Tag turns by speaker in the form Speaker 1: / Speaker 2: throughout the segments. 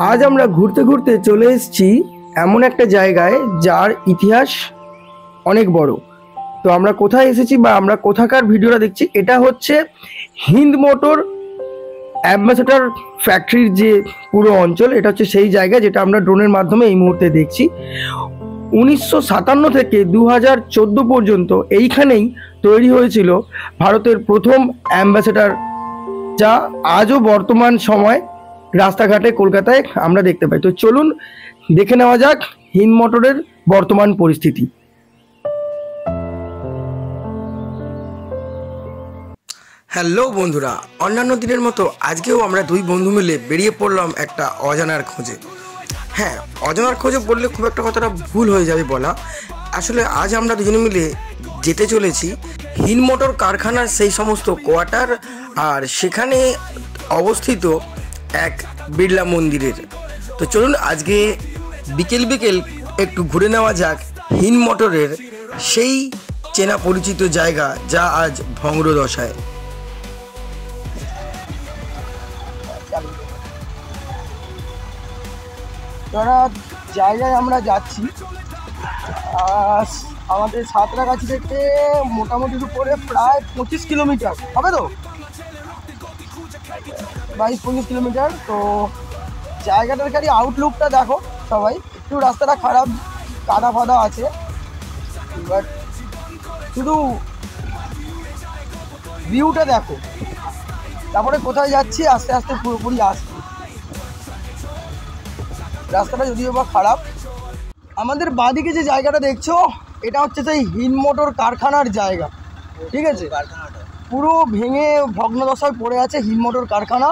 Speaker 1: আজ আমরা ঘুরতে ঘুরতে চলে এসেছি এমন একটা জায়গায় যার ইতিহাস অনেক বড়। তো আমরা কোথায় এসেছি বা আমরা কোথাকার ভিডিওটা দেখছি, এটা হচ্ছে হিন্দ মোটর অ্যাম্বাসেডর ফ্যাক্টরির যে পুরো অঞ্চল, এটা হচ্ছে সেই জায়গা যেটা আমরা ড্রোনের মাধ্যমে এই মুহূর্তে দেখছি। 1957 থেকে 2014 পর্যন্ত এইখানেই তৈরি হয়েছিল ভারতের প্রথম অ্যাম্বাসেডর, যা আজও বর্তমান সময় রাস্তাঘাটে কলকাতায় আমরা দেখতে পাই। তো চলুন দেখে নেওয়া যাক হিন্দ মোটরের বর্তমান পরিস্থিতি। হ্যালো বন্ধুরা, অন্যান্য দিনের মতো আজকেও আমরা দুই বন্ধু মিলে বেরিয়ে পড়লাম একটা অজানার খোঁজে। হ্যাঁ, অজানার খোঁজে বললে খুব একটা কথাটা ভুল হয়ে যাবে বলা। আসলে আজ আমরা দুজনে মিলে যেতে চলেছি হিন্দ মোটর কারখানার সেই সমস্ত কোয়ার্টার আর সেখানে অবস্থিত এক বিড়লা মন্দিরের। তো চলুন আজকে বিকেল বিকেল একটু ঘুরে নেওয়া যাক হিন্দ মোটরের সেই চেনা পরিচিত জায়গা যা আজ ভগ্নদশায়। যারা জায়গায় আমরা যাচ্ছি, আমাদের সাঁতরাগাছি থেকে মোটামুটি উপরে প্রায় 25 কিলোমিটার হবে, তো 22-25 কিলোমিটার। তো জায়গাটার খালি আউটলুকটা দেখো সবাই, একটু রাস্তাটা খারাপ, কাদা ফাদা আছে, বাট শুধু ভিউটা দেখো। তারপরে কোথায় যাচ্ছি আস্তে আস্তে পুরোপুরি আসছি। রাস্তাটা যদিও বা খারাপ। আমাদের বাঁদিকে যে জায়গাটা দেখছো, এটা হচ্ছে সেই হিন্দ মোটর কারখানার জায়গা, ঠিক আছে? পুরো ভেঙে ভগ্নদশায় পড়ে আছে হিন্দ মোটর কারখানা,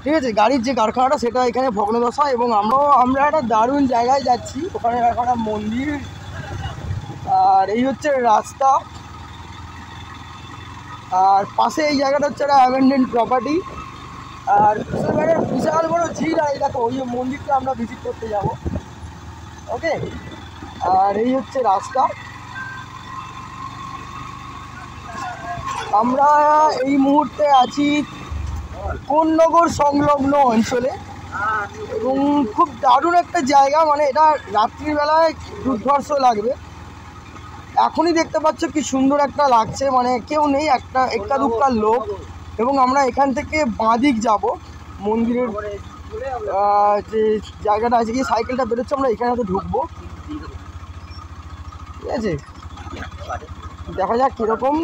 Speaker 1: ঠিক আছে? গাড়ির যে কারখানাটা সেটা এখানে ভগ্নদশা। এবং আমরা একটা দারুণ জায়গায় যাচ্ছি, ওখানে একটা মন্দির, আর এই হচ্ছে রাস্তা, আর পাশে এই জায়গাটা হচ্ছে একটা অ্যাবেন্ডেন্ড প্রপার্টি, আর বিশাল বড় ঝিল। আর দেখো ওই মন্দিরটা আমরা ভিজিট করতে যাব, ওকে? আর এই হচ্ছে রাস্তা। আমরা এই মুহূর্তে আছি কোন্নগর সংলগ্ন অঞ্চলে, এবং খুব দারুণ একটা জায়গা। মানে এটা রাত্রিবেলায় দুর্ধর্ষ লাগবে। এখনই দেখতে পাচ্ছ কি সুন্দর একটা লাগছে, মানে কেউ নেই, একটা দুক্কার লোক। এবং আমরা এখান থেকে বাঁদিক যাব মন্দিরের যে জায়গাটা আছে, গিয়ে সাইকেলটা বেরোচ্ছে, আমরা এখানে হয়তো ঢুকবো, ঠিক আছে? দেখা যাক কীরকম।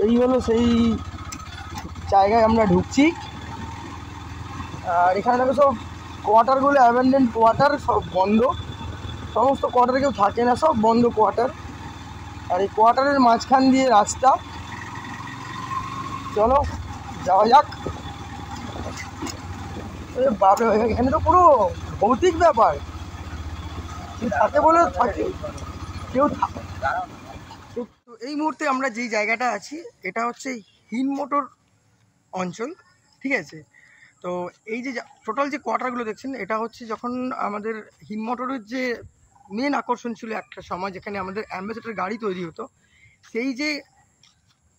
Speaker 1: এই হলো সেই জায়গায় আমরা ঢুকছি। আর এখানে দেখো সব কোয়ার্টারগুলো অ্যাবেন্ডেন্ড কোয়ার্টার, সব বন্ধ, সমস্ত কোয়ার্টারে কেউ থাকে না, সব বন্ধ কোয়ার্টার। আর এই কোয়ার্টারের মাঝখান দিয়ে রাস্তা। চলো যাওয়া যাক। বাপরে, এখানে তো পুরো ভৌতিক ব্যাপার, কেউ থাকে বলে থাকে, কেউ থাকে। তো এই মুহূর্তে আমরা যেই জায়গাটা আছি, এটা হচ্ছে হিন্দ মোটর অঞ্চল, ঠিক আছে? তো এই যে টোটাল যে কোয়ার্টারগুলো দেখছেন, এটা হচ্ছে যখন আমাদের হিন্দ মোটরের যে মেন আকর্ষণ ছিল একটা সময়, যেখানে আমাদের অ্যাম্বাসেডর গাড়ি তৈরি হতো, সেই যে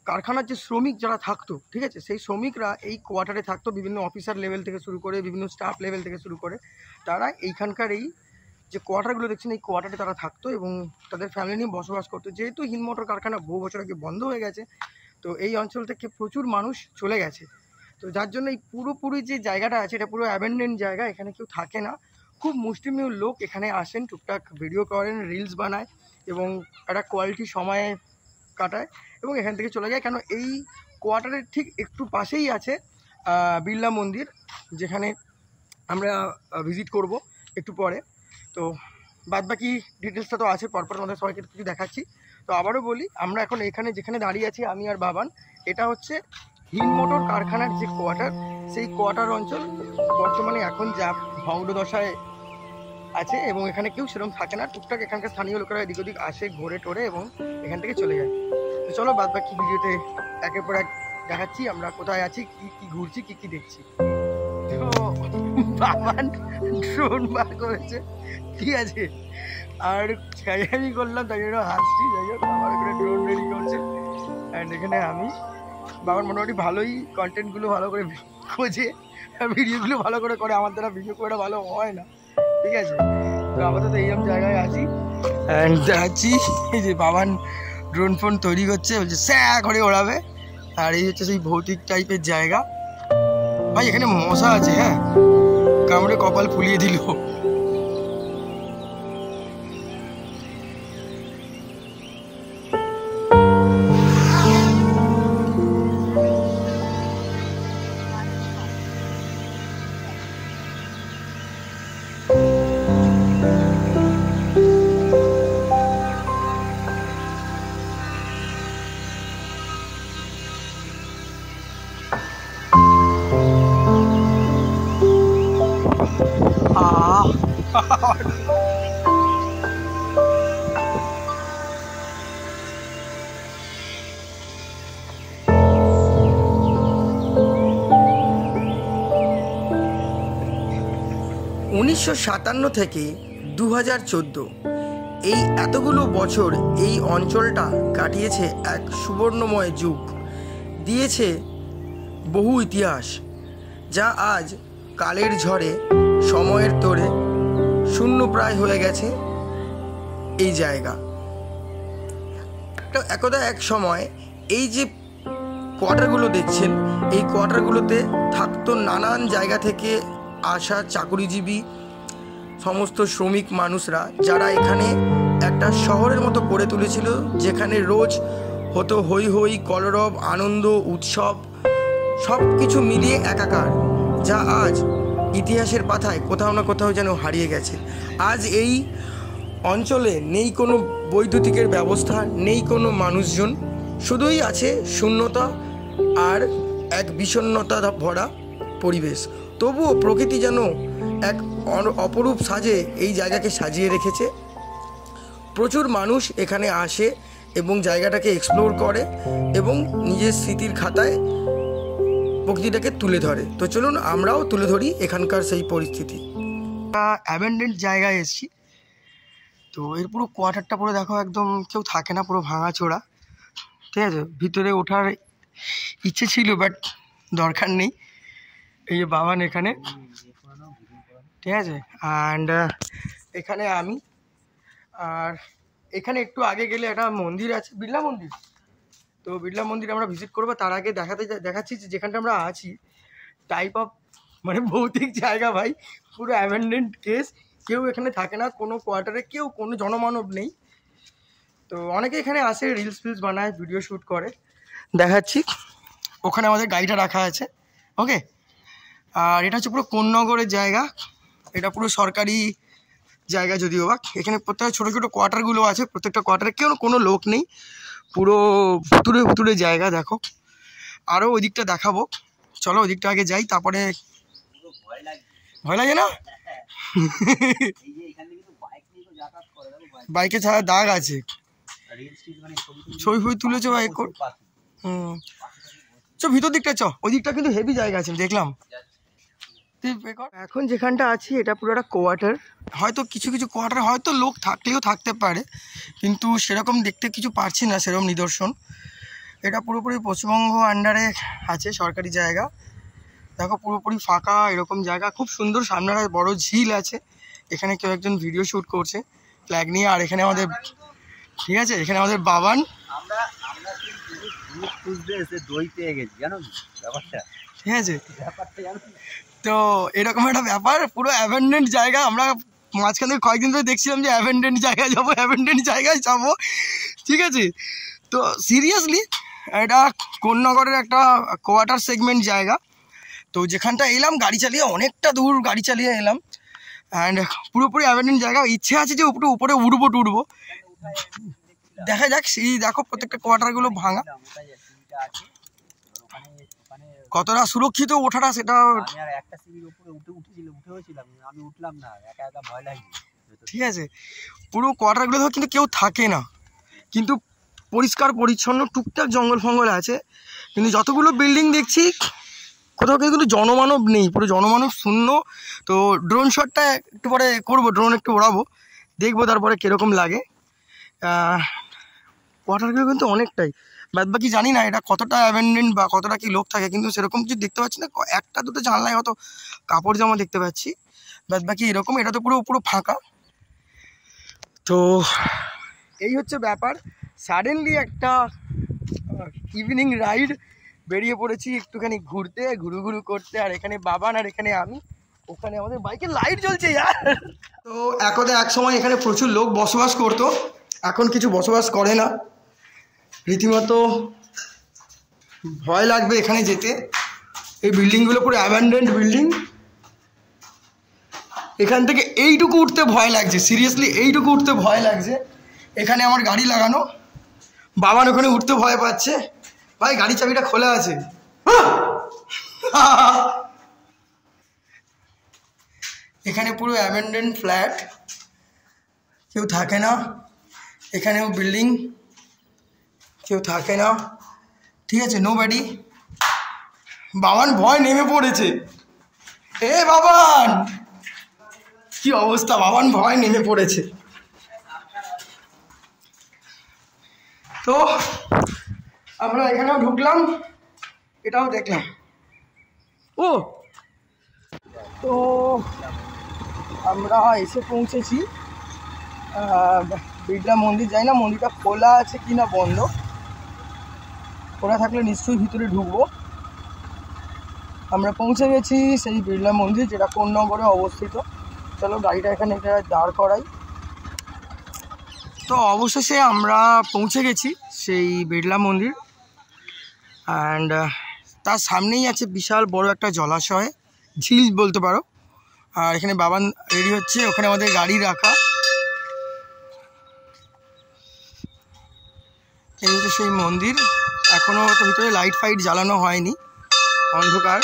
Speaker 1: কারখানার যে শ্রমিক যারা থাকতো, ঠিক আছে, সেই শ্রমিকরা এই কোয়ার্টারে থাকতো। বিভিন্ন অফিসার লেভেল থেকে শুরু করে বিভিন্ন স্টাফ লেভেল থেকে শুরু করে তারা এইখানকার এই যে কোয়ার্টারগুলো দেখছেন, এই কোয়ার্টারে তারা থাকতো এবং তাদের ফ্যামিলি নিয়ে বসবাস করতো। যেহেতু হিন্দ মোটর কারখানা বহু বছর আগে বন্ধ হয়ে গেছে, তো এই অঞ্চল থেকে প্রচুর মানুষ চলে গেছে। তো যার জন্য এই পুরোপুরি যে জায়গাটা আছে, এটা পুরো অ্যাবেন্ডেন্ড জায়গা, এখানে কেউ থাকে না। খুব মুষ্টিমেয় লোক এখানে আসেন, টুকটাক ভিডিও করেন, রিলস বানায় এবং একটা কোয়ালিটি সময়ে কাটায় এবং এখান থেকে চলে যায়। কেন এই কোয়ার্টারের ঠিক একটু পাশেই আছে বিড়লা মন্দির, যেখানে আমরা ভিজিট করব একটু পরে। তো বাদবাকি ডিটেলসটা তো আছে, পরপর আমাদের সবাইকে কিছু দেখাচ্ছি। তো আবারও বলি, আমরা এখন এখানে যেখানে দাঁড়িয়ে আছি আমি আর বাবান, এটা হচ্ছে হিন্দ মোটর কারখানার যে কোয়ার্টার, সেই কোয়ার্টার অঞ্চল বর্তমানে এখন যা ভগ্নদশায় আছে এবং এখানে কেউ সেরকম থাকে না। টুকটাক এখানকার স্থানীয় লোকেরা এদিক ওদিক আসে, ঘোরে টোরে এবং এখান থেকে চলে যায়। তো চলো বাদবাকি ভিডিওতে একের পর এক দেখাচ্ছি আমরা কোথায় আছি, কি ঘুরছি, কি দেখছি। তো বাবান ড্রোন বার করেছে, ঠিক আছে, আর আমি করলাম, তাই জন্য হাসছি। যাই হোক, আমার এখানে ড্রোন রেডি করছে, অ্যান্ড এখানে আমি বাবার মোটামুটি ভালোই কন্টেন্টগুলো ভালো করে খোঁজে, ভিডিওগুলো ভালো করে করে, আমার দ্বারা ভিডিও করে ভালো হয় না, ঠিক আছে। তো আপাতত এইরকম জায়গায় আছি অ্যান্ড দেখাচ্ছি এই যে বাবান ড্রোন ফোন তৈরি করছে, বলছে স্যা করে ওড়াবে। আর এই হচ্ছে সেই ভৌতিক টাইপের জায়গা। ভাই এখানে মশা আছে, হ্যাঁ, কামড়ে কপাল ফুলিয়ে দিল। উনিশশো 1957 থেকে 2014 এই এতগুলো বছর এই অঞ্চলটা কাটিয়েছে এক সুবর্ণময় যুগ, দিয়েছে বহু ইতিহাস, যা আজ কালের ঝড়ে সময়ের তোড়ে শূন্যপ্রায় হয়ে গেছে এই জায়গা। একদা এক সময় এই যে কোয়ার্টারগুলো দেখছেন, এই কোয়ার্টারগুলোতে থাকতো নানান জায়গা থেকে আসা চাকুরিজীবী সমস্ত শ্রমিক মানুষরা, যারা এখানে একটা শহরের মতো গড়ে তুলেছিল, যেখানে রোজ হতো হই হই, কলরব, আনন্দ, উৎসব, সব কিছু মিলিয়ে একাকার, যা আজ ইতিহাসের পাতায় কোথাও না কোথাও যেন হারিয়ে গেছে। আজ এই অঞ্চলে নেই কোনো বৈদ্যুতিকের ব্যবস্থা, নেই কোনো মানুষজন, শুধুই আছে শূন্যতা আর এক বিষণ্ণতা ভরা পরিবেশ। তবুও প্রকৃতি যেন এক অপরূপ সাজে এই জায়গাকে সাজিয়ে রেখেছে। প্রচুর মানুষ এখানে আসে এবং জায়গাটাকে এক্সপ্লোর করে এবং নিজের স্মৃতির খাতায় প্রকৃতিটাকে তুলে ধরে। তো চলুন আমরাও তুলে ধরি এখানকার সেই পরিস্থিতি। অ্যাবেন্ডেন্ট জায়গায় এসেছি, তো এর পুরো কোয়ার্টারটা পুরো দেখো, একদম কেউ থাকে না, পুরো ভাঙাচোরা, ঠিক আছে। ভিতরে ওঠার ইচ্ছে ছিল বাট দরকার নেই। এই যে বাবান এখানে, ঠিক আছে, অ্যান্ড এখানে আমি, আর এখানে একটু আগে গেলে একটা মন্দির আছে, বিড়লা মন্দির। তো বিড়লা মন্দির আমরা ভিজিট করবো। তার আগে দেখাচ্ছি যে যেখানটা আমরা আছি টাইপ অফ মানে ভৌতিক জায়গা ভাই, পুরো অ্যাবেন্ডেন্ট কেস, কেউ এখানে থাকে না, কোনো কোয়ার্টারে কেউ, কোনো জনমানব নেই। তো অনেকে এখানে আসে, রিলস ফিলস বানায়, ভিডিও শ্যুট করে। দেখাচ্ছি ওখানে আমাদের গাড়িটা রাখা আছে, ওকে। আর এটা হচ্ছে পুরো কোন্নগরের জায়গা, এটা পুরো সরকারি জায়গা যদিও বা। এখানে প্রত্যেকটা ছোটো ছোটো কোয়ার্টারগুলো আছে, প্রত্যেকটা কোয়ার্টারে কেউ কোনো লোক নেই, পুরো ভুতুরে ভুতুরে জায়গা। দেখো আরও ওই দিকটা দেখাবো, চলো ওই দিকটা আগে যাই, তারপরে। ভয় লাগে না? বাইকে ছাড়া দাগ আছে, ছবি ফবি তুলেছো ভাই। চ ভিতর দিকটা, চ ওই দিকটা কিন্তু হেভি জায়গা আছে, দেখলাম। এখন যেখানটা আছি এটা পুরো একটা কোয়ার্টার, হয়তো কিছু কিছু কোয়ার্টার হয়তো লোক থাকলেও থাকতে পারে, কিন্তু সেরকম দেখতে কিছু পারছি না সেরকম নিদর্শন। এটা পুরোপুরি পশ্চিমবঙ্গ আন্ডারে আছে, সরকারি জায়গা। দেখো পুরোপুরি ফাঁকা এরকম জায়গা, খুব সুন্দর। সামনে একটা বড় ঝিল আছে, এখানে কেউ একজন ভিডিও শ্যুট করছে ফ্ল্যাগ নিয়ে। আর এখানে আমাদের, ঠিক আছে, এখানে আমাদের বাবান, ঠিক আছে। তো এরকম একটা ব্যাপার, পুরো অ্যাবেন্ডেন্ট জায়গা। আমরা মাঝখান থেকে কয়েকদিন ধরে দেখছিলাম যে অ্যাবেন্ডেন্ট জায়গায় যাবো, অ্যাবেন্ডেন্ট জায়গায় যাবো, ঠিক আছে। তো সিরিয়াসলি এটা কোন্নগরের একটা কোয়ার্টার সেগমেন্ট জায়গা। তো যেখানটা এলাম গাড়ি চালিয়ে, অনেকটা দূর গাড়ি চালিয়ে এলাম, অ্যান্ড পুরোপুরি অ্যাবেন্ডেন্ট জায়গা। ইচ্ছে আছে যে উপরে উঠবো টুটবো, দেখা যাক। সেই দেখো প্রত্যেকটা কোয়ার্টারগুলো ভাঙা, কতটা সুরক্ষিত ওঠাটা সেটা, ঠিক আছে। পুরো কোয়ার্টারগুলো ধর কিন্তু কেউ থাকে না, কিন্তু পরিষ্কার পরিচ্ছন্ন, টুকটাক জঙ্গল ফঙ্গল আছে, কিন্তু যতগুলো বিল্ডিং দেখছি কোথাও কিন্তু জনমানব নেই, পুরো জনমানব শূন্য। তো ড্রোন শটটা একটু পরে করবো, ড্রোন একটু ওড়াবো, দেখবো তারপরে কীরকম লাগে। কোয়ার্টারগুলো কিন্তু অনেকটাই বাদ বাকি জানি না এটা কতটা অ্যাবেন্ডেন্ট বা কতটা কি লোক থাকে, কিন্তু সেরকম কিছু দেখতে পাচ্ছি না। একটা দুটো জানলায় হয়তো কাপড় জামা দেখতে পাচ্ছি, বাদ বাকি এরকম। এটা তো পুরো পুরো ফাঁকা। তো এই হচ্ছে ব্যাপার। সাডেনলি একটা ইভিনিং রাইড বেরিয়ে পড়েছি একটুখানি ঘুরতে, ঘুরু ঘুরু করতে। আর এখানে বাবান আর এখানে আমি, ওখানে আমাদের বাইকের লাইট জ্বলছে ইয়ার। তো এক সময় এখানে প্রচুর লোক বসবাস করতো, এখন কিছু বসবাস করে না। রীতিমতো ভয় লাগবে এখানে যেতে। এই বিল্ডিংগুলো পুরো অ্যাবান্ডেন্ট বিল্ডিং। এখান থেকে এইটুকু উঠতে ভয় লাগছে, সিরিয়াসলি এইটুকু উঠতে ভয় লাগছে। এখানে আমার গাড়ি লাগানো, বাবার ওখানে উঠতে ভয় পাচ্ছে। ভাই গাড়ি চাবিটা খোলা আছে। এখানে পুরো অ্যাবান্ডেন্ট ফ্ল্যাট, কেউ থাকে না এখানেও। বিল্ডিং, কেউ থাকে না, ঠিক আছে, নো বাড়ি। বাবান ভয় নেমে পড়েছে। এ বাবান, কি অবস্থা? বাবান ভয় নেমে পড়েছে। তো আমরা এখানেও ঢুকলাম, এটাও দেখলাম। ও তো আমরা এসে পৌঁছেছি বিড়লা মন্দির। যাই না মন্দিরটা খোলা আছে কি না বন্ধ, খোলা থাকলে নিশ্চয়ই ভিতরে ঢুকবো। আমরা পৌঁছে গেছি সেই বিড়লা মন্দির, যেটা কোন নগরে অবস্থিত। চলো গাড়িটা এখানে দাঁড় করাই। তো অবশেষে আমরা পৌঁছে গেছি সেই বিড়লা মন্দির। অ্যান্ড তার সামনেই আছে বিশাল বড় একটা জলাশয়, ঝিল বলতে পারো। আর এখানে বাবান রেডি হচ্ছে, ওখানে আমাদের গাড়ি রাখা। এই হচ্ছে সেই মন্দির। এখনও তো ভিতরে লাইট ফাইট জ্বালানো হয়নি, অন্ধকার।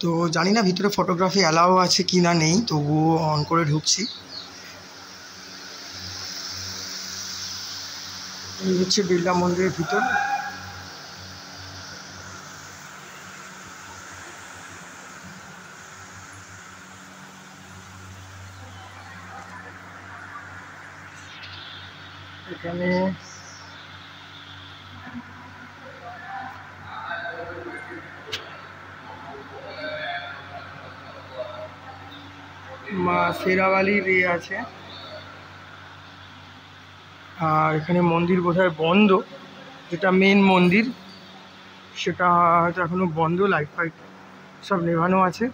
Speaker 1: তো জানি না ভিতরে ফটোগ্রাফি অ্যালাউ আছে কি না নেই, তবুও অন করে ঢুকছি। এই হচ্ছে বিড়লা মন্দিরের ভিতর। এখানে মা শেরাওয়ালির আছে। আর এখানে মন্দির বোধহয় বন্ধ, যেটা মেন মন্দির সেটা হয়তো এখনো বন্ধ। লাইট ফাইট সব নেভানো আছে,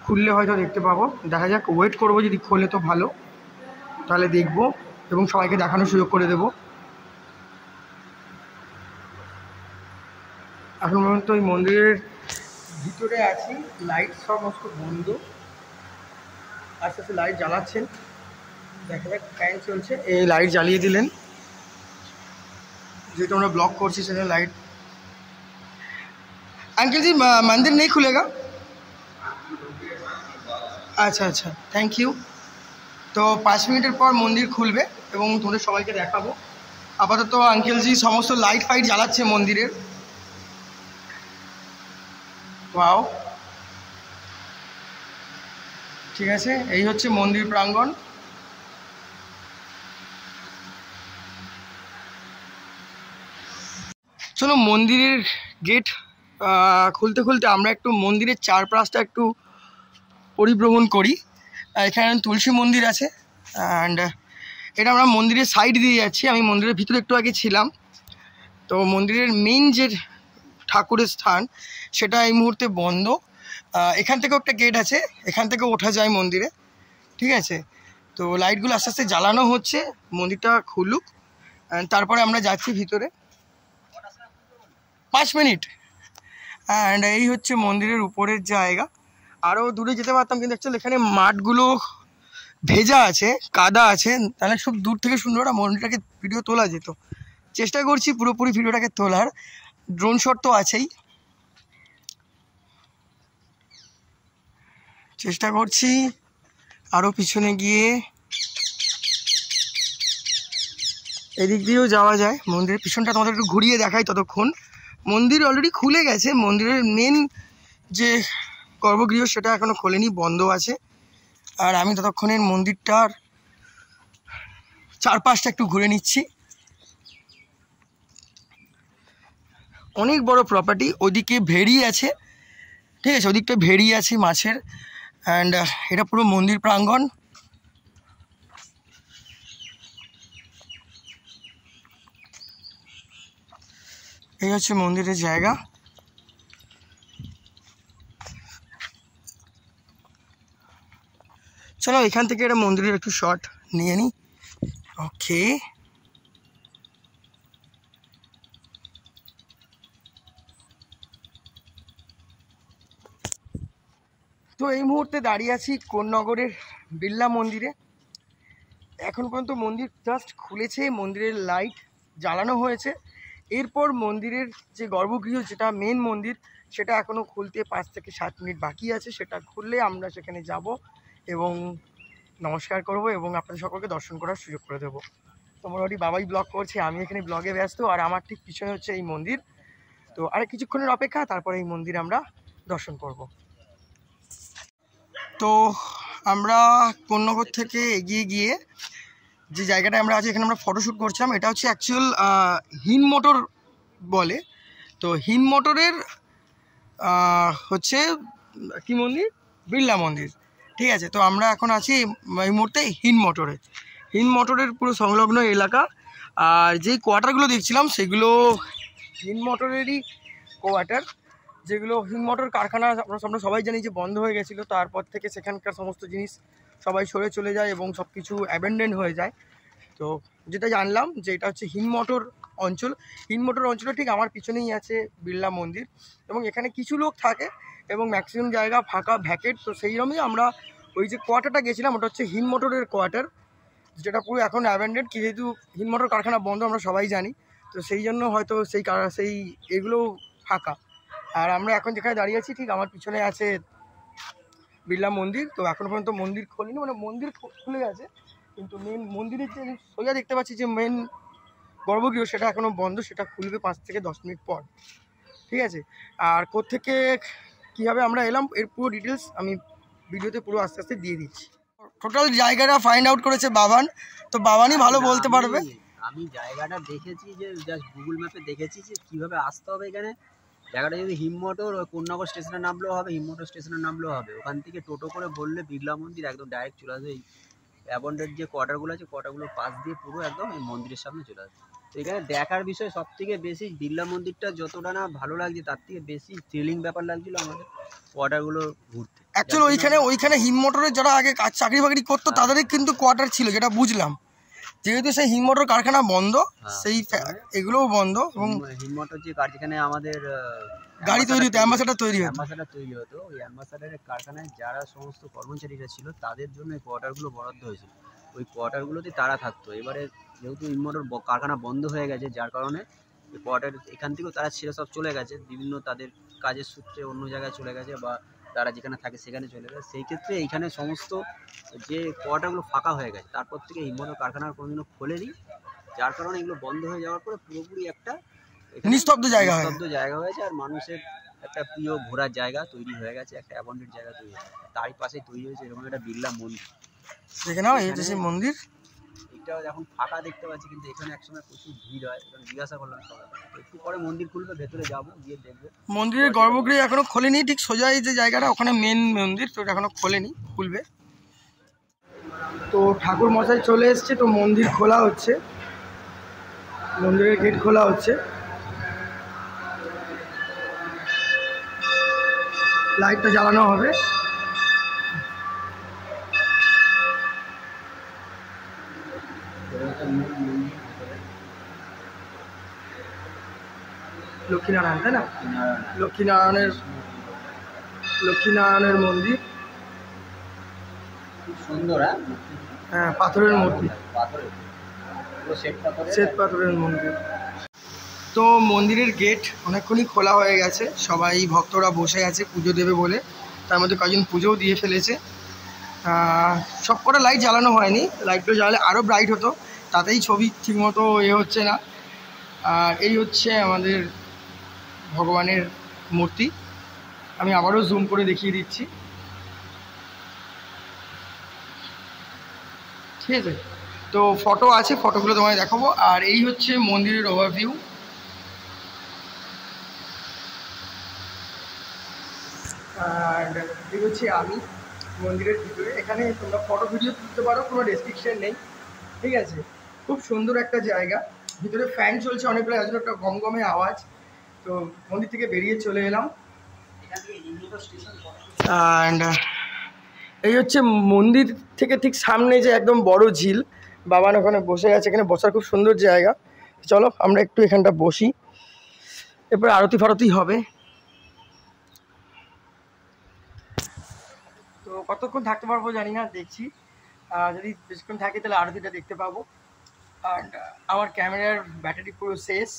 Speaker 1: খুললে হয়তো দেখতে পাবো। দেখা যাক, ওয়েট করবো, যদি খোলে তো ভালো, তাহলে দেখবো এবং সবাইকে দেখানোর সুযোগ করে দেবো। এখন পর্যন্ত ওই মন্দিরের ভিতরে আছি, লাইট সমস্ত বন্ধ। আস্তে আস্তে লাইট জ্বালাচ্ছেন, দেখা যাক। ফ্যান চলছে, এই লাইট জ্বালিয়ে দিলেন, যেহেতু আমরা ব্লক করছি সেখানে লাইট। अंकल जी मंदिर नहीं खुलेगा? আচ্ছা আচ্ছা, থ্যাংক ইউ। তো 5 মিনিটের পর মন্দির খুলবে এবং তোমাদের সবাইকে দেখাবো। আপাতত আঙ্কেলজি সমস্ত লাইট ফাইট জ্বালাচ্ছে মন্দিরের। ওয়াও, ঠিক আছে, এই হচ্ছে মন্দির প্রাঙ্গণ। চলো মন্দিরের গেট খুলতে খুলতে আমরা একটু মন্দিরের চারপাশটা একটু পরিভ্রমণ করি। এখানে তুলসী মন্দির আছে, অ্যান্ড এটা আমরা মন্দিরের সাইড দিয়ে যাচ্ছি। আমি মন্দিরের ভিতরে একটু আগে ছিলাম। তো মন্দিরের মেইন যে ঠাকুরের স্থান সেটা এই মুহূর্তে বন্ধ। এখান থেকেও একটা গেট আছে, এখান থেকে ওঠা যায় মন্দিরে, ঠিক আছে। তো লাইটগুলো আস্তে আস্তে জ্বালানো হচ্ছে, মন্দিরটা খুলুক, তারপরে আমরা যাচ্ছি ভিতরে। 5 মিনিট। অ্যান্ড এই হচ্ছে মন্দিরের উপরের জায়গা। আরও দূরে যেতে পারতাম, কিন্তু অ্যাকচুয়ালি এখানে মাঠগুলো ভেজা আছে, কাদা আছে, তাহলে খুব দূর থেকে সুন্দর একটা মন্দিরটাকে ভিডিও তোলা যেত। চেষ্টা করছি পুরোপুরি ভিডিওটাকে তোলার, ড্রোন শট তো আছেই, চেষ্টা করছি আরও পিছনে গিয়ে এদিক দিয়েও যাওয়া যায়। মন্দিরের পিছনটা তোমাদের একটু ঘুরিয়ে দেখাই ততক্ষণ। মন্দির অলরেডি খুলে গেছে, মন্দিরের মেন যে গর্ভগৃহ সেটা এখনও খোলেনি, বন্ধ আছে। আর আমি ততক্ষণের মন্দিরটার চারপাশটা একটু ঘুরে নিচ্ছি। অনেক বড় প্রপার্টি, ওদিকে ভেড়ি আছে, ঠিক আছে, ওদিকটা ভেড়ি আছে মাছের। অ্যান্ড এটা পুরো মন্দির প্রাঙ্গণ। এই হচ্ছে মন্দিরের জায়গা। চলো এখান থেকে একটা মন্দিরের একটু শট নিয়ে নিই। ওকে, তো এই মুহূর্তে দাঁড়িয়ে আছি কোন্নগরের বিড়লা মন্দিরে। এখন পর্যন্ত মন্দির জাস্ট খুলেছে, মন্দিরের লাইট জ্বালানো হয়েছে। এরপর মন্দিরের যে গর্ভগৃহ, যেটা মেন মন্দির, সেটা এখনও খুলতে 5 থেকে 7 মিনিট বাকি আছে। সেটা খুললে আমরা সেখানে যাব এবং নমস্কার করব এবং আপনাদের সকলকে দর্শন করার সুযোগ করে দেবো। তো মোটামুটি বাবাই ব্লগ করছে, আমি এখানে ব্লগে ব্যস্ত, আর আমার ঠিক পিছনে হচ্ছে এই মন্দির। তো আরেক কিছুক্ষণের অপেক্ষা, তারপরে এই মন্দির আমরা দর্শন করব। তো আমরা কোন্নগর থেকে এগিয়ে গিয়ে যে জায়গাটায় আমরা আছি, এখানে আমরা ফটোশ্যুট করছিলাম। এটা হচ্ছে অ্যাকচুয়াল হিন মোটর বলে। তো হিন মোটরের হচ্ছে কি মন্দির, বিড়লা মন্দির, ঠিক আছে। তো আমরা এখন আছি এই মুহূর্তে হিন মোটরে। হিন মোটরের পুরো সংলগ্ন এলাকা। আর যেই কোয়ার্টারগুলো দেখছিলাম সেগুলো হিন মোটরেরই কোয়ার্টার, যেগুলো হিন মোটর কারখানা আমরা সবাই জানি যে বন্ধ হয়ে গেছিলো। তারপর থেকে সেখানকার সমস্ত জিনিস সবাই সরে চলে যায় এবং সব কিছু অ্যাবেন্ডেন্ড হয়ে যায়। তো যেটা জানলাম যে এটা হচ্ছে হিন মোটর অঞ্চল। হিন মোটর অঞ্চলে ঠিক আমার পিছনেই আছে বিড়লা মন্দির, এবং এখানে কিছু লোক থাকে এবং ম্যাক্সিমাম জায়গা ফাঁকা ভ্যাকেট। তো সেই রকমই আমরা ওই যে কোয়ার্টারটা গেছিলাম, ওটা হচ্ছে হিন মোটরের কোয়ার্টার, যেটা পুরো এখন অ্যাবেন্ডেড। যেহেতু হিন মোটর কারখানা বন্ধ আমরা সবাই জানি, তো সেই জন্য হয়তো সেই এগুলো ফাঁকা। আর আমরা এখন যেখানে দাঁড়িয়ে আছি ঠিক আমার পিছনে আছে বিড়লা মন্দির। তো এখনও পর্যন্ত মন্দির খোলেনি, মানে মন্দির খুলে গেছে, কিন্তু মেন মন্দিরের যে সোজা দেখতে পাচ্ছি যে মেন গর্ভগৃহ সেটা এখনও বন্ধ, সেটা খুলবে 5 থেকে 10 মিনিট পর, ঠিক আছে। আর কোত্থেকে কীভাবে আমরা এলাম এর পুরো ডিটেলস আমি ভিডিওতে পুরো আস্তে আস্তে দিয়ে দিচ্ছি। টোটাল জায়গাটা ফাইন্ড আউট করেছে বাবান, তো বাবানই ভালো বলতে পারবে।
Speaker 2: আমি জায়গাটা দেখেছি, যে জাস্ট গুগল ম্যাপে দেখেছি যে কীভাবে আসতে হবে এখানে। জায়গাটা যদি হিমমোটর কোন্নগর স্টেশনে নামলেও হবে, হিমমোটর স্টেশনে নামলেও হবে। ওখান থেকে টোটো করে বললে বিড়লা মন্দির একদম ডাইরেক্ট চলে আসবে। এই অ্যাবন্ডেড যে কোয়ার্টারগুলো আছে, কোয়ার্টারগুলোর পাশ দিয়ে পুরো একদম এই মন্দিরের সামনে চলে আসবে। তো এখানে দেখার বিষয় সব থেকে বেশি বিড়লা মন্দিরটা যতটা না ভালো লাগছে, তার থেকে বেশি থ্রিলিং ব্যাপার লাগছিল আমাদের কোয়ার্টারগুলো ঘুরতে।
Speaker 1: অ্যাকচুয়ালি ওইখানে হিম মোটরের যারা আগে চাকরি বাকরি করতো তাদেরই কিন্তু কোয়ার্টার ছিল, যেটা বুঝলাম। যেহেতু সেই হিম মোটর কারখানা বন্ধ, সেই এগুলোও বন্ধ, এবং
Speaker 2: হিম মোটর যে যেখানে আমাদের
Speaker 1: গাড়ি তৈরি হতো, অ্যাম্বাসেডার তৈরি
Speaker 2: হতো, ওই অ্যাম্বাসেডারের কারখানায় যারা সমস্ত কর্মচারীরা ছিল তাদের জন্য এই কোয়ার্টারগুলো বরাদ্দ হয়েছিল। ওই কোয়ার্টারগুলোতে তারা থাকতো। এবারে যেহেতু হিম মোটর কারখানা বন্ধ হয়ে গেছে, যার কারণে এই কোয়ার্টার এখান থেকেও তারা ছেড়ে সব চলে গেছে, বিভিন্ন তাদের কাজের সূত্রে অন্য জায়গায় চলে গেছে, বা তারা যেখানে থাকে সেখানে চলে গেছে। সেই ক্ষেত্রে এইখানে সমস্ত যে কোয়ার্টারগুলো ফাঁকা হয়ে গেছে, তারপর থেকে হিম মোটর কারখানার কোনোদিনও খোলেনি, যার কারণে এগুলো বন্ধ হয়ে যাওয়ার পরে পুরোপুরি একটা
Speaker 1: নিস্তব্ধ জায়গা
Speaker 2: হয়েছে। আর মানুষের একটা প্রিয় ঘোরার জায়গা তৈরি হয়ে গেছে, একটা অ্যাবন্ডেড জায়গা তৈরি হয়েছে, তারই পাশেই তৈরি হয়েছে এরকম একটা বিড়লা মন্দির।
Speaker 1: দেখে নাও, এই হচ্ছে সেই মন্দির।
Speaker 2: এটা এখন ফাঁকা দেখতে পাচ্ছি, কিন্তু এখানে একসময় প্রচুর ভিড় হয়, এবং জিজ্ঞাসা করলাম সবাই, একটু পরে মন্দির খুলবে, ভেতরে যাবো, গিয়ে দেখবো।
Speaker 1: মন্দিরের গর্ভগৃহ এখনো খোলেনি, ঠিক সোজা এই যে জায়গাটা ওখানে মেন মন্দির, তো এটা এখনো খোলেনি, খুলবে। তো ঠাকুর মশাই চলে এসছে, তো মন্দির খোলা হচ্ছে, মন্দিরের গেট খোলা হচ্ছে। লাইটটা জ্বালানো হবে। লক্ষ্মীনারায়ণ, তাই না? লক্ষ্মীনারায়ণের মন্দির,
Speaker 2: খুব সুন্দর।
Speaker 1: হ্যাঁ, পাথরের মূর্তি, শ্বেত পাথরের মন্দির। তো মন্দিরের গেট অনেকক্ষণই খোলা হয়ে গেছে, সবাই ভক্তরা বসে আছে পুজো দেবে বলে, তার মধ্যে কয়েকজন পুজোও দিয়ে ফেলেছে। সব কটা লাইট জ্বালানো হয়নি, লাইটগুলো জ্বালালে আরও ব্রাইট হতো, তাতেই ছবি ঠিকমতো হচ্ছে না। আর এই হচ্ছে আমাদের ভগবানের মূর্তি, আমি আবারও জুম করে দেখিয়ে দিচ্ছি, ঠিক আছে? তো ফটো আছে, ফটোগুলো তোমায় দেখাবো। আর এই হচ্ছে মন্দিরের ওভারভিউ। আর এই হচ্ছে আমি মন্দিরের ভিতরে, এখানে তোমরা ফটো ভিডিও তুলতে পারো, কোনো রেস্ট্রিকশন নেই, ঠিক আছে? খুব সুন্দর একটা জায়গা, ভিতরে ফ্যান চলছে অনেকগুলো, আসলে একটা গমগমে আওয়াজ। তো মন্দির থেকে বেরিয়ে চলে এলাম। অ্যান্ড এই হচ্ছে মন্দির থেকে ঠিক সামনে যে একদম বড় ঝিল, বাবান ওখানে বসে আছে, এখানে বসার খুব সুন্দর জায়গা। চলো আমরা একটু এখানটা বসি, এরপর আরতি ফারতি হবে। তো কতক্ষণ থাকতে পারবো জানি না, দেখছি, যদি বেশিক্ষণ থাকি তাহলে আরতিটা দেখতে পাবো। আর আমার ক্যামেরার ব্যাটারি পুরো শেষ।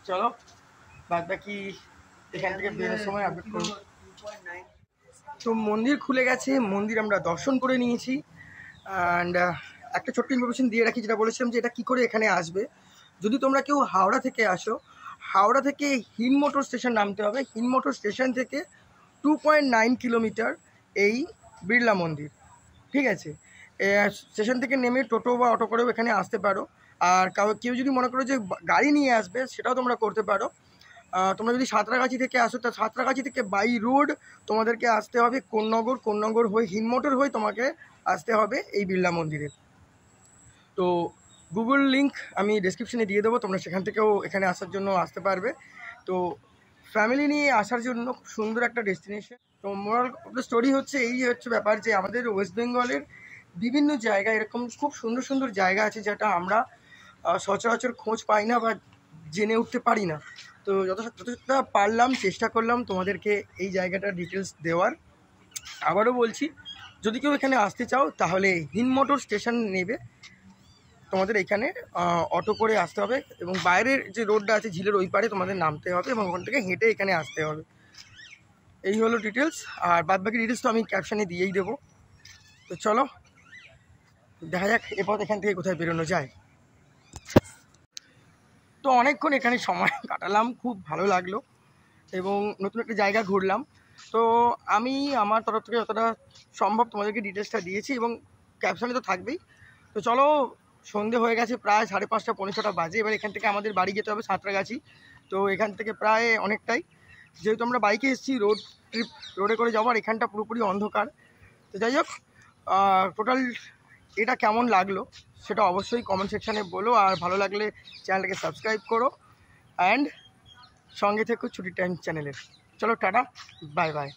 Speaker 1: চলো বাদ বাকি এখান থেকে বেরোনোর সময় আপডেট করবো। তো মন্দির খুলে গেছে, মন্দির আমরা দর্শন করে নিয়েছি। অ্যান্ড একটা ছোট্ট ইনফরমেশন দিয়ে রাখি, যেটা বলেছিলাম যে এটা কী করে এখানে আসবে। যদি তোমরা কেউ হাওড়া থেকে আসো, হাওড়া থেকে হিন মোটর স্টেশন নামতে হবে, হিন মোটর স্টেশন থেকে 2.9 কিলোমিটার এই বিড়লা মন্দির, ঠিক আছে? স্টেশন থেকে নেমে টোটো বা অটো করেও এখানে আসতে পারো। আর কেউ যদি মনে করো যে গাড়ি নিয়ে আসবে, সেটাও তোমরা করতে পারো। তোমরা যদি সাঁতরাগাছি থেকে আসো, তা সাঁতরাগাছি থেকে বাই রোড তোমাদেরকে আসতে হবে কোন্নগর হয়ে হিনমোটর হয়ে তোমাকে আসতে হবে এই বিড়লা মন্দিরে। তো গুগল লিঙ্ক আমি ডেসক্রিপশনে দিয়ে দেবো, তোমরা সেখান থেকেও এখানে আসার জন্য আসতে পারবে। তো ফ্যামিলি নিয়ে আসার জন্য খুব সুন্দর একটা ডেস্টিনেশন। তো মোরাল অফ দ্য স্টোরি হচ্ছে এই হচ্ছে ব্যাপার, যে আমাদের ওয়েস্ট বেঙ্গলের বিভিন্ন জায়গায় এরকম খুব সুন্দর সুন্দর জায়গা আছে, যেটা আমরা সচরাচর খোঁজ পাই না বা জেনে উঠতে পারি না। তো যতটা পারলাম চেষ্টা করলাম তোমাদেরকে এই জায়গাটার ডিটেলস দেওয়ার। আবারও বলছি, যদি কেউ এখানে আসতে চাও তাহলে হিন মোটর স্টেশন নেবে, তোমাদের এখানে অটো করে আসতে হবে, এবং বাইরের যে রোডটা আছে ঝিলের ওই পারে তোমাদের নামতে হবে, এবং ওখান থেকে হেঁটে এখানে আসতে হবে। এই হলো ডিটেলস, আর বাদবাকি ডিটেলস তো আমি ক্যাপশানে দিয়েই দেবো। তো চলো দেখা যাক এরপর এখান থেকে কোথায় বেরোনো যায়। তো অনেকক্ষণ এখানে সময় কাটালাম, খুব ভালো লাগলো, এবং নতুন একটা জায়গা ঘুরলাম। তো আমি আমার তরফ থেকে যতটা সম্ভব তোমাদেরকে ডিটেলসটা দিয়েছি, এবং ক্যাপশনে তো থাকবেই। তো চলো, সন্ধে হয়ে গেছে, প্রায় 5:30 পৌনে 6টা বাজে। এবার এখান থেকে আমাদের বাড়ি যেতে হবে সাঁতরাগাছি। তো এখান থেকে প্রায় অনেকটাই, যেহেতু আমরা বাইকে এসেছি, রোডে করে যাবো, আর এখানটা পুরোপুরি অন্ধকার। তো যাই হোক, টোটাল এটা কেমন লাগলো সেটা অবশ্যই কমেন্ট সেকশানে বলো, আর ভালো লাগলে চ্যানেলটাকে সাবস্ক্রাইব করো, অ্যান্ড সঙ্গে থেকো ছুটি টাইম চ্যানেলের। চলো টাটা, বাই বাই।